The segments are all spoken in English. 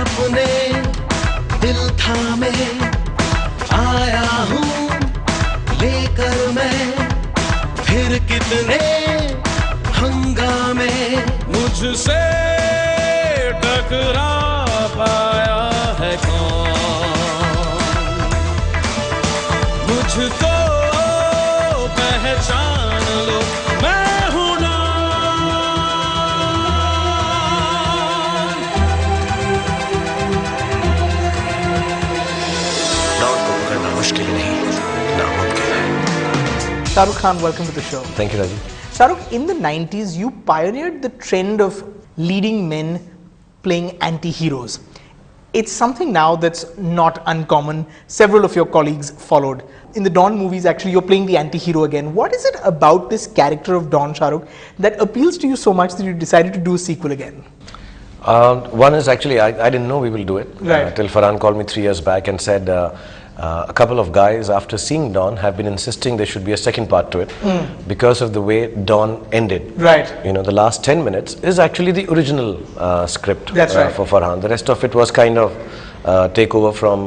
अपने दिल थामे आया हूँ लेकर मैं फिर कितने हंगामे। मुझसे टकरा पाया है कौन, मुझको पहचान लो मैं हूँ डॉन। डॉन को पकड़ना मुश्किल नहीं, नामुमकिन है। Shahrukh Khan, welcome to the show. Thank you, Raji. Shahrukh, in the 90s, you pioneered the trend of leading men playing anti-heroes. It's something now that's not uncommon. Several of your colleagues followed. In the Don movies, actually, you're playing the anti-hero again. What is it about this character of Don Shahrukh that appeals to you so much that you decided to do a sequel again? One is actually, I didn't know we will do it. Right. Till Farhan called me 3 years back and said, a couple of guys after seeing Don have been insisting there should be a second part to it because of the way Don ended. Right. You know, the last 10 minutes is actually the original script. That's right. For Farhan. The rest of it was kind of takeover from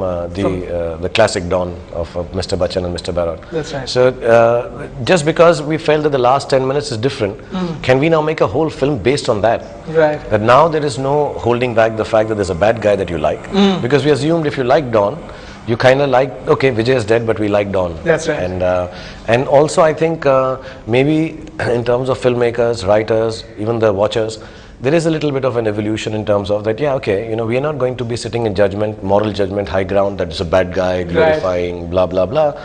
the classic Don of Mr. Bachchan and Mr. Barrot. That's right. So just because we felt that the last 10 minutes is different, can we now make a whole film based on that? Right. That now there is no holding back the fact that there's a bad guy that you like. Because we assumed if you like Don, you kind of like, okay, Vijay is dead, but we like Don. That's right. And also I think maybe in terms of filmmakers, writers, even the watchers, there is a little bit of an evolution in terms of that, yeah, okay, you know, we are not going to be sitting in judgment, moral judgment, high ground, that is a bad guy, glorifying, blah, blah, blah.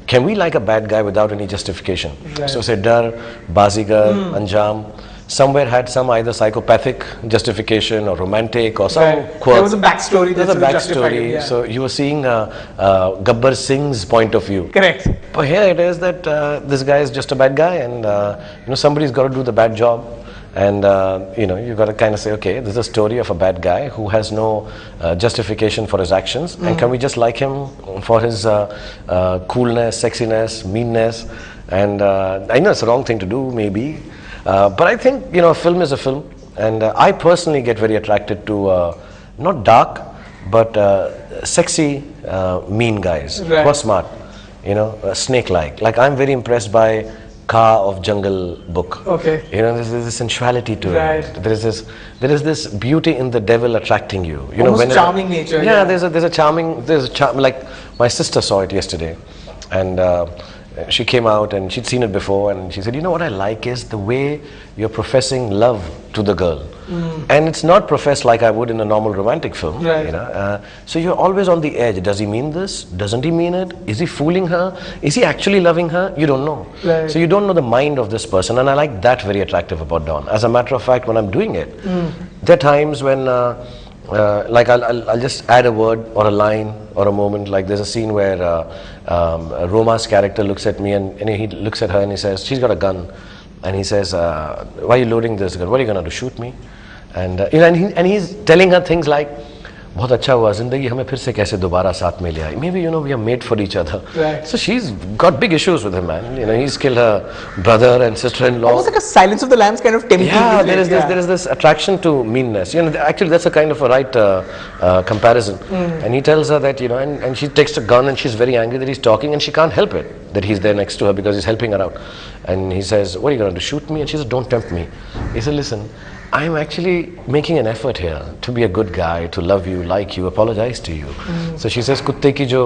Can we like a bad guy without any justification? Right. So say Dar, Bazigar, Anjam, somewhere had some either psychopathic justification or romantic or some quirk. There was a backstory. There's a that justified it, backstory. yeah. So you were seeing Gabbar Singh's point of view. Correct. But here it is that this guy is just a bad guy, and you know, somebody's got to do the bad job. And you know, you've got to kind of say, okay, this is a story of a bad guy who has no justification for his actions, and can we just like him for his coolness, sexiness, meanness? And I know it's the wrong thing to do, maybe, but I think, you know, a film is a film, and I personally get very attracted to not dark, but sexy, mean guys who are smart, you know, snake-like. Like I'm very impressed by Ka of Jungle book. Okay. You know, there's this sensuality to Right. it. There is this beauty in the devil attracting you. You know, Almost charming nature. Yeah, there's a charming, like my sister saw it yesterday, and she came out and she'd seen it before, and she said, you know what I like is the way you're professing love to the girl. And it's not professed like I would in a normal romantic film. Right. You know? So you're always on the edge. Does he mean this? Doesn't he mean it? Is he fooling her? Is he actually loving her? You don't know. Right. So you don't know the mind of this person, and I like that very attractive about Don. As a matter of fact, when I'm doing it, there are times when like I'll just add a word or a line or a moment. Like there's a scene where Roma's character looks at me, and he looks at her and he says, she's got a gun, and he says, why are you loading this gun? What are you going to do, shoot me? And you know, and he's telling her things like, बहुत अच्छा हुआ जिंदगी हमें फिर से कैसे दोबारा साथ में ले आई. Maybe, you know, we are made for each other. Right. So she's got big issues with him, man. You know, he's killed her brother and sister-in-law. Almost like a Silence of the Lambs kind of template. Yeah, there is this attraction to meanness. You know, actually that's a kind of a right comparison. And he tells her that, you know, and she takes a gun and she's very angry that he's talking, and she can't help it that he's there next to her because he's helping her out. And he says, what are you going to do, shoot me? And she says, don't tempt me. He said, listen, I'm actually making an effort here to be a good guy, to love you, like you, apologize to you. So she says, कुत्ते की जो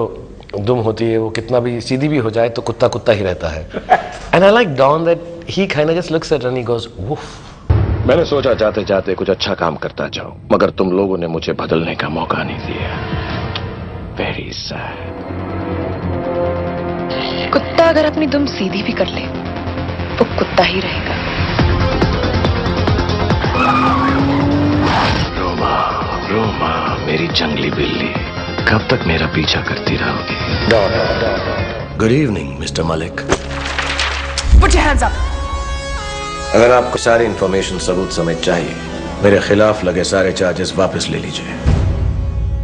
दुम होती है वो कितना भी सीधी भी हो जाए तो कुत्ता कुत्ता ही रहता है. And I like Don that he kind of just looks at her and he goes, woof. मैंने सोचा जाते जाते कुछ अच्छा काम करता जाऊं, मगर तुम लोगों ने मुझे बदलने का मौका नहीं दिया. Very sad. कुत्ता अगर अपनी दुम सीधी भी कर ले, वो कुत्ता ही रहेगा. रोमा, रोमा, मेरी जंगली बिल्ली, कब तक मेरा पीछा करती रहोगी? Good evening mister Malik. Put your hands up. अगर आपको सारी इंफॉर्मेशन सबूत समेत चाहिए, मेरे खिलाफ लगे सारे चार्जेस वापस ले लीजिए.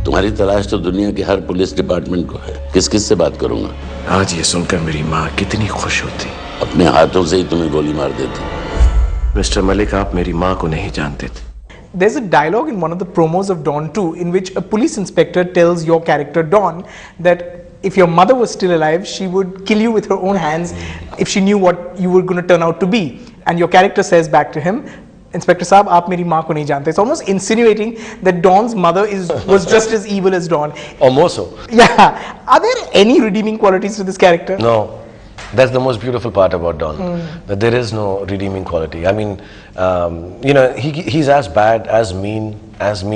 तुम्हारी तलाश तो दुनिया के हर पुलिस डिपार्टमेंट को है. किस किस से बात करूंगा? आज ये सुनकर मेरी माँ कितनी खुश होती. अपने हाथों से ही तुम्हें गोली मार देती. मिस्टर मलिक, आप मेरी माँ को नहीं जानते थे. There's a dialogue in one of the promos of Dawn 2 in which a police inspector tells your character Dawn that if your mother was still alive, she would kill you with her own hands if she knew what you were going to turn out to be. And your character says back to him, Inspector Saab, aap meri maa ko nahi jante. It's almost insinuating that Dawn's mother was just as evil as Dawn. Or more so. Yeah. Are there any redeeming qualities to this character? No. That's the most beautiful part about Don, that there is no redeeming quality. I mean, you know, he's as bad, as mean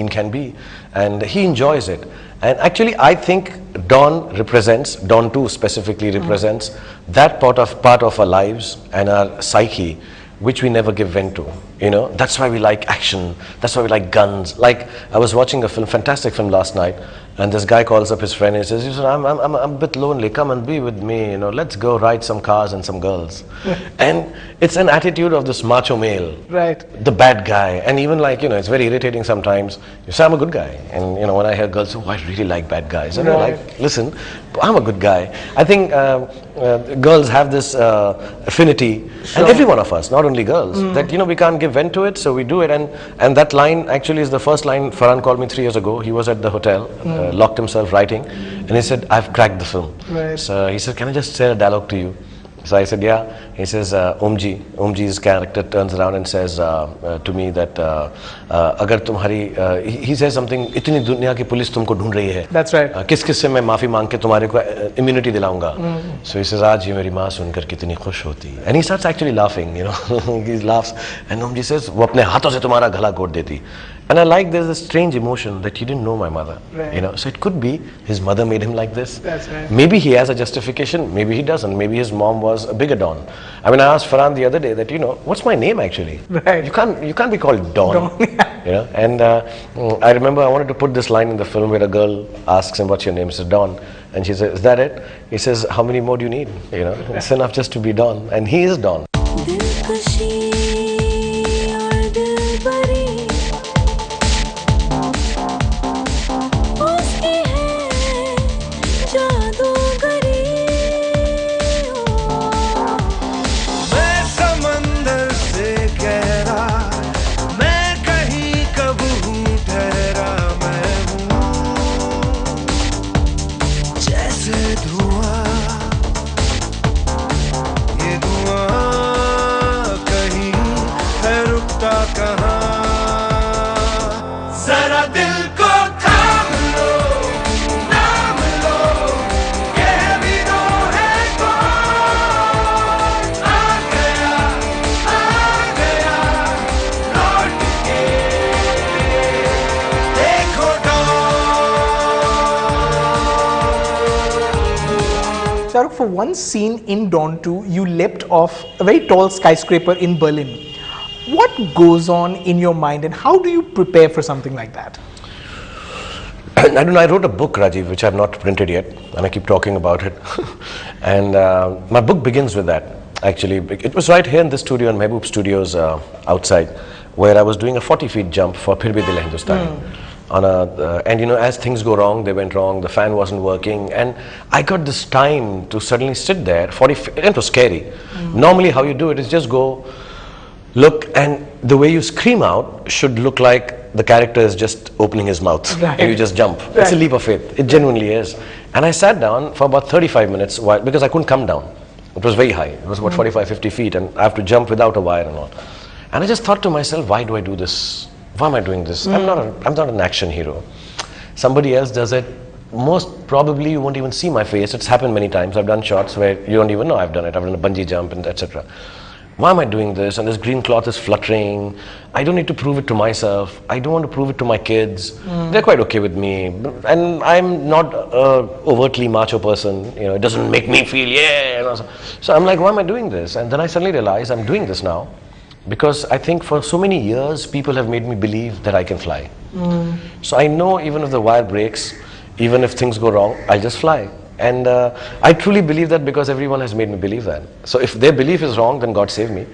can be, and he enjoys it. And actually, I think Don 2 specifically represents that part of our lives and our psyche, which we never give vent to. You know, that's why we like action, that's why we like guns. Like, I was watching a fantastic film last night, and this guy calls up his friend and he says, I'm a bit lonely, come and be with me, you know, let's go ride some cars and some girls. And it's an attitude of this macho male, right? The bad guy. And even like, you know, it's very irritating sometimes. You say, I'm a good guy. And you know, when I hear girls say, oh, I really like bad guys. And I'm like, listen, I'm a good guy. I think girls have this affinity, and every one of us, not only girls, that, you know, we can't give vent to it, so we do it. And that line actually is the first line Farhan called me 3 years ago. He was at the hotel, locked himself writing, and he said, I've cracked the film. Right. So he said, can I just say a dialogue to you? So I said, yeah. He says, Omji's character turns around and says to me that agar tumhari, he says something, itni duniya ki police tumko dhoond rahi hai. That's right. Kis se main maafi maang ke tumhare ko immunity dilaunga. So he says, aaj ye meri maa sunkar kitni khush hoti. And he starts actually laughing, you know. He laughs, and Omji says, wo apne haathon se tumhara gala ghoot deti. And I like there's a strange emotion that he didn't know my mother. Right. You know, so it could be his mother made him like this. That's right. Maybe he has a justification, maybe he doesn't. Maybe his mom was a bigger Don. I mean, I asked Farhan the other day that, you know, what's my name actually? Right. You can't be called Don. You know, and I remember I wanted to put this line in the film where a girl asks him, what's your name? He says, Don. And she says, is that it? He says, how many more do you need? You know, it's enough just to be Don. And he is Don. Shahrukh, for one scene in Dawn 2, you leapt off a very tall skyscraper in Berlin. What goes on in your mind and how do you prepare for something like that? I don't know, I wrote a book, Rajiv, which I have not printed yet, and I keep talking about it. And my book begins with that, actually. It was right here in the studio, in Mehboob Studios outside, where I was doing a 40-feet jump for Phir Bhi Dil Hai Hindustani. And you know, as things go wrong, they went wrong, the fan wasn't working, and I got this time to suddenly sit there, 40 feet, it was scary. Normally how you do it is just go, look, and the way you scream out should look like the character is just opening his mouth, right. And you just jump. Right. It's a leap of faith, it genuinely is. And I sat down for about 35 minutes because I couldn't come down. It was very high, it was about 45-50 feet, and I have to jump without a wire and all. And I just thought to myself, why do I do this? Why am I doing this? I'm not an action hero. Somebody else does it. Most probably you won't even see my face. It's happened many times. I've done shots where you don't even know I've done it. I've done a bungee jump and etc. Why am I doing this? And this green cloth is fluttering. I don't need to prove it to myself. I don't want to prove it to my kids. They're quite okay with me. And I'm not an overtly macho person. You know, it doesn't make me feel, yeah. So I'm like, why am I doing this? And then I suddenly realized I'm doing this now because I think for so many years, people have made me believe that I can fly. So I know even if the wire breaks, even if things go wrong, I'll just fly. And I truly believe that because everyone has made me believe that. So if their belief is wrong, then God save me.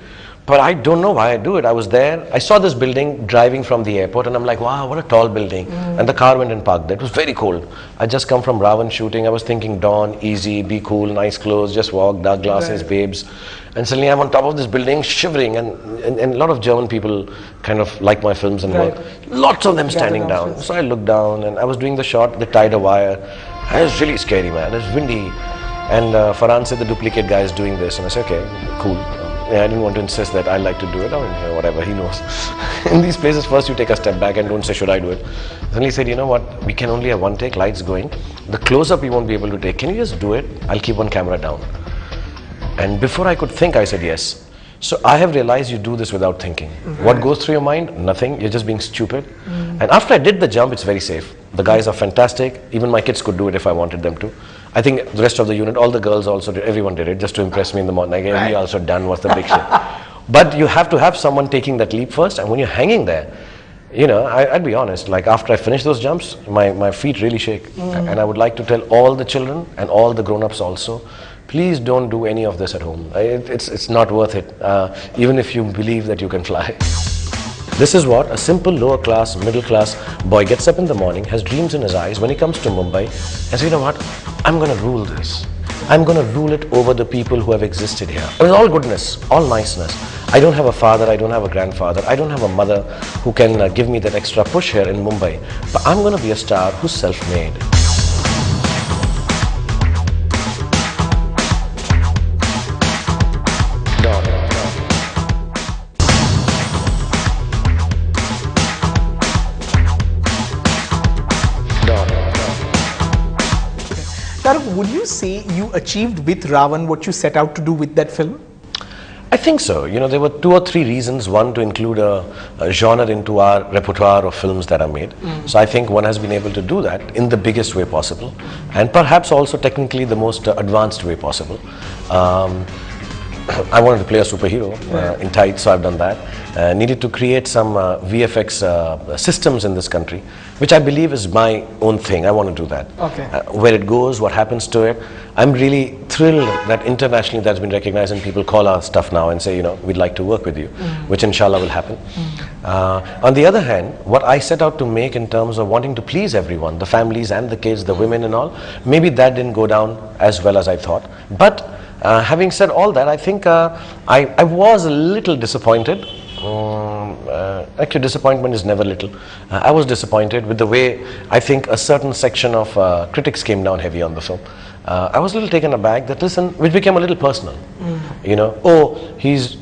But I don't know why I do it. I was there, I saw this building driving from the airport, and I'm like, wow, what a tall building. And the car went and parked there. It was very cold. I just come from Ravan shooting. I was thinking dawn, easy, be cool, nice clothes, just walk, dark glasses, babes. And suddenly I'm on top of this building shivering, and a lot of German people kind of like my films and work. Lots of them standing down. So I looked down and I was doing the shot, they tied a wire. And it was really scary, man. It was windy. And Farhan said the duplicate guy is doing this. And I said, okay, cool. Yeah, I didn't want to insist that I like to do it. I mean, whatever, he knows. In these places, first you take a step back and don't say, should I do it? Then he said, you know what, we can only have one take, lights going. The close-up we won't be able to take. Can you just do it? I'll keep one camera down. And before I could think, I said yes. So I have realized you do this without thinking. What goes through your mind? Nothing. You're just being stupid. And after I did the jump, it's very safe. The guys are fantastic. Even my kids could do it if I wanted them to. I think the rest of the unit, all the girls also did, everyone did it just to impress me in the morning. Like, we also done what's the big shit. But you have to have someone taking that leap first, and when you're hanging there, you know, I'd be honest, like after I finish those jumps, my feet really shake. And I would like to tell all the children and all the grown-ups also, please don't do any of this at home. It's not worth it, even if you believe that you can fly. This is what a simple lower class, middle class boy gets up in the morning, has dreams in his eyes when he comes to Mumbai and says, you know what, I'm going to rule this. I'm going to rule it over the people who have existed here. It was all goodness, all niceness. I don't have a father, I don't have a grandfather, I don't have a mother who can give me that extra push here in Mumbai. But I'm going to be a star who's self-made. Shahrukh, would you say you achieved with Ravan what you set out to do with that film? I think so. You know, there were 2 or 3 reasons. One, to include a genre into our repertoire of films that are made. So I think one has been able to do that in the biggest way possible, and perhaps also technically the most advanced way possible. I wanted to play a superhero in tights, so I've done that. Needed to create some VFX systems in this country, which I believe is my own thing. I want to do that. Okay. Where it goes, what happens to it. I'm really thrilled that internationally that's been recognized and people call our stuff now and say, you know, we'd like to work with you, which inshallah will happen. On the other hand, what I set out to make in terms of wanting to please everyone, the families and the kids, the women and all, maybe that didn't go down as well as I thought. But having said all that, I think I was a little disappointed. Actually, disappointment is never little. I was disappointed with the way I think a certain section of critics came down heavy on the film. I was a little taken aback that, listen, which became a little personal. You know, oh, he's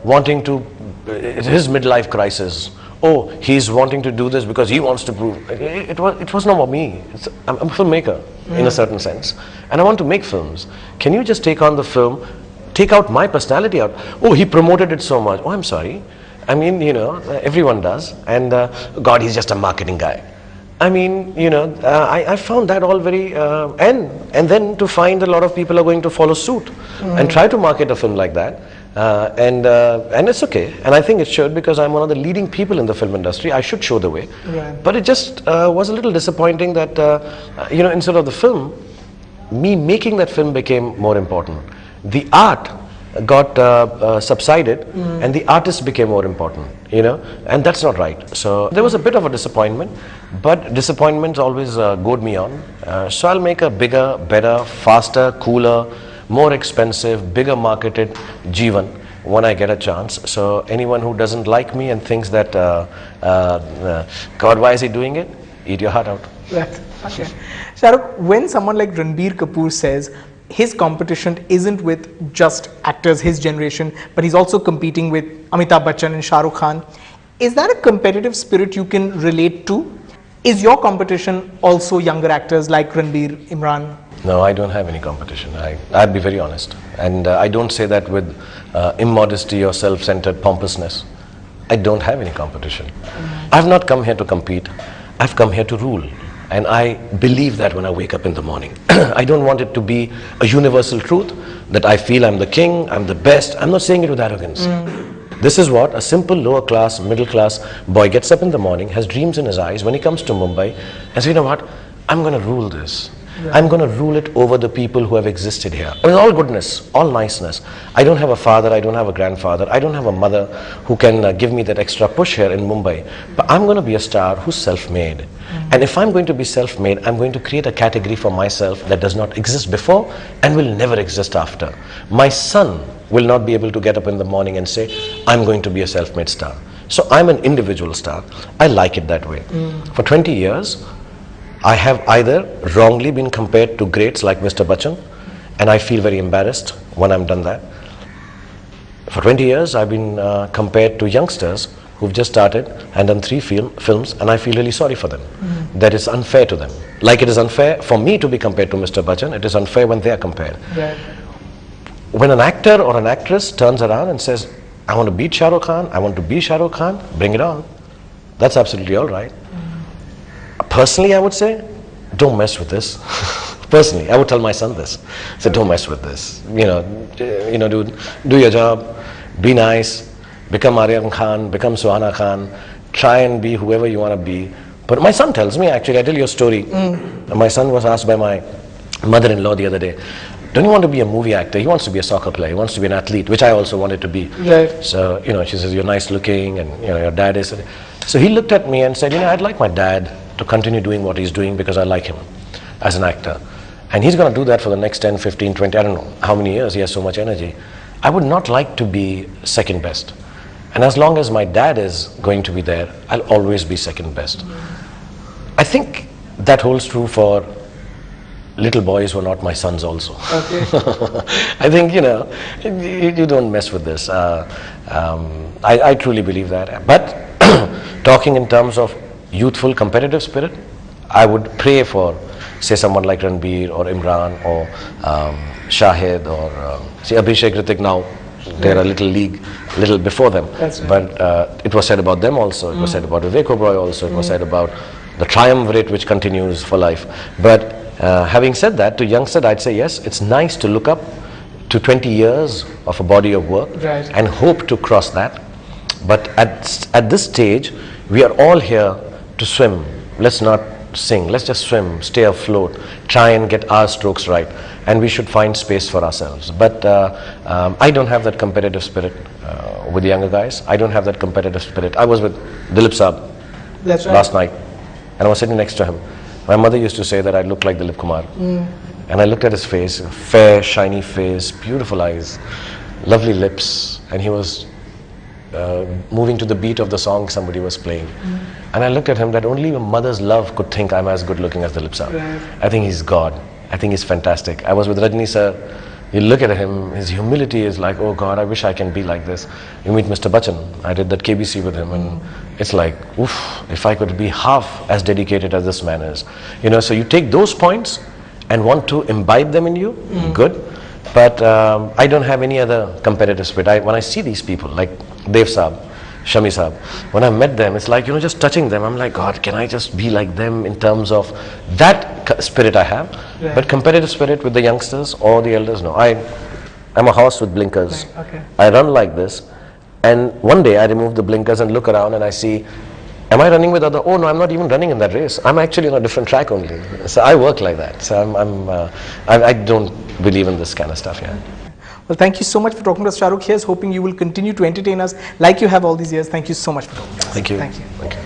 wanting to, his midlife crisis. Oh, he's wanting to do this because he wants to prove. It was not about me. I'm a filmmaker in a certain sense, and I want to make films. Can you just take on the film, take out my personality out? Oh, he promoted it so much. Oh, I'm sorry. I mean, you know, everyone does. And God, he's just a marketing guy. I mean, you know, I found that all very, and then to find a lot of people are going to follow suit and try to market a film like that. And it's okay, and I think it should, because I'm one of the leading people in the film industry. I should show the way. Right. But it just was a little disappointing that, you know, instead of the film, me making that film became more important. The art got subsided and the artist became more important, you know, and that's not right. So there was a bit of a disappointment, but disappointments always goad me on. So I'll make a bigger, better, faster, cooler, more expensive, bigger marketed Jeevan when I get a chance. So anyone who doesn't like me and thinks that, God, why is he doing it? Eat your heart out. Right. Okay. Shahrukh, when someone like Ranbir Kapoor says his competition isn't with just actors his generation, but he's also competing with Amitabh Bachchan and Shah Rukh Khan, is that a competitive spirit you can relate to? Is your competition also younger actors like Ranbir, Imran? No, I don't have any competition. I'd be very honest. And I don't say that with immodesty or self-centered pompousness. I don't have any competition. I've not come here to compete. I've come here to rule. And I believe that when I wake up in the morning. I don't want it to be a universal truth that I feel I'm the king, I'm the best. I'm not saying it with arrogance. This is what a simple lower class, middle class boy gets up in the morning, has dreams in his eyes when he comes to Mumbai and says, you know what, I'm going to rule this. I'm going to rule it over the people who have existed here. With all goodness, all niceness. I don't have a father, I don't have a grandfather, I don't have a mother who can give me that extra push here in Mumbai. But I'm going to be a star who's self-made. And if I'm going to be self-made, I'm going to create a category for myself that does not exist before and will never exist after. My son will not be able to get up in the morning and say, I'm going to be a self-made star. So I'm an individual star. I like it that way. For 20 years, I have either wrongly been compared to greats like Mr. Bachchan, and I feel very embarrassed when I'm done that. For 20 years, I've been compared to youngsters who've just started and done 3 films, and I feel really sorry for them. That is unfair to them. Like it is unfair for me to be compared to Mr. Bachchan, it is unfair when they are compared. Right. When an actor or an actress turns around and says, I want to beat Shah Rukh Khan, I want to be Shah Rukh Khan, bring it on. That's absolutely all right. Personally, I would say, don't mess with this. Personally, I would tell my son this. Say, don't mess with this. Dude, do your job, be nice, become Aryan Khan, become Suhana Khan, try and be whoever you want to be. But my son tells me, actually, I tell you a story. My son was asked by my mother-in-law the other day, don't you want to be a movie actor? He wants to be a soccer player. He wants to be an athlete, which I also wanted to be. Right. So, she says, you're nice looking and, your dad is. So he looked at me and said, I'd like my dad to continue doing what he's doing because I like him as an actor. And he's going to do that for the next 10, 15, 20, I don't know how many years. He has so much energy. I would not like to be second best. And as long as my dad is going to be there, I'll always be second best. I think that holds true for little boys who are not my sons also. Okay. I think, you don't mess with this. I truly believe that. But talking in terms of youthful competitive spirit, I would pray for, say, someone like Ranbir or Imran or Shahid or see Abhishek, Hrithik now. They're a little before them. That's right. But it was said about them also. It was said about Vivek Oberoi also. It was said about the triumvirate which continues for life. But having said that, to youngsters, I'd say yes, it's nice to look up to 20 years of a body of work and hope to cross that. But at this stage, we are all here to swim. Let's not sing. Let's just swim, stay afloat, try and get our strokes right. And we should find space for ourselves. But I don't have that competitive spirit with the younger guys. I don't have that competitive spirit. I was with Dilip Saab last night, and I was sitting next to him. My mother used to say that I looked like Dilip Kumar. And I looked at his face, fair, shiny face, beautiful eyes, lovely lips, and he was moving to the beat of the song somebody was playing. And I looked at him that only a mother's love could think I'm as good looking as Dilip Saab. I think he's God. I think he's fantastic. I was with Rajni sir. You look at him, his humility is like, oh God, I wish I can be like this. You meet Mr. Bachchan. I did that KBC with him, and it's like, oof, if I could be half as dedicated as this man is. So you take those points and want to imbibe them in you, good. But I don't have any other competitive spirit. When I see these people, like Dev Saab, Shami Saab, when I met them, it's like, just touching them, I'm like, God, can I just be like them in terms of that spirit I have? Right. But competitive spirit with the youngsters or the elders, no. I'm a horse with blinkers. Right. Okay. I run like this, and one day I remove the blinkers and look around and I see, am I running with other? Oh no, I'm not even running in that race. I'm actually on a different track only. So I work like that. So I don't believe in this kind of stuff. Yeah. Well, thank you so much for talking to us, Shah Rukh. Here's hoping you will continue to entertain us like you have all these years. Thank you so much for talking to us. Thank you. Thank you. Thank you.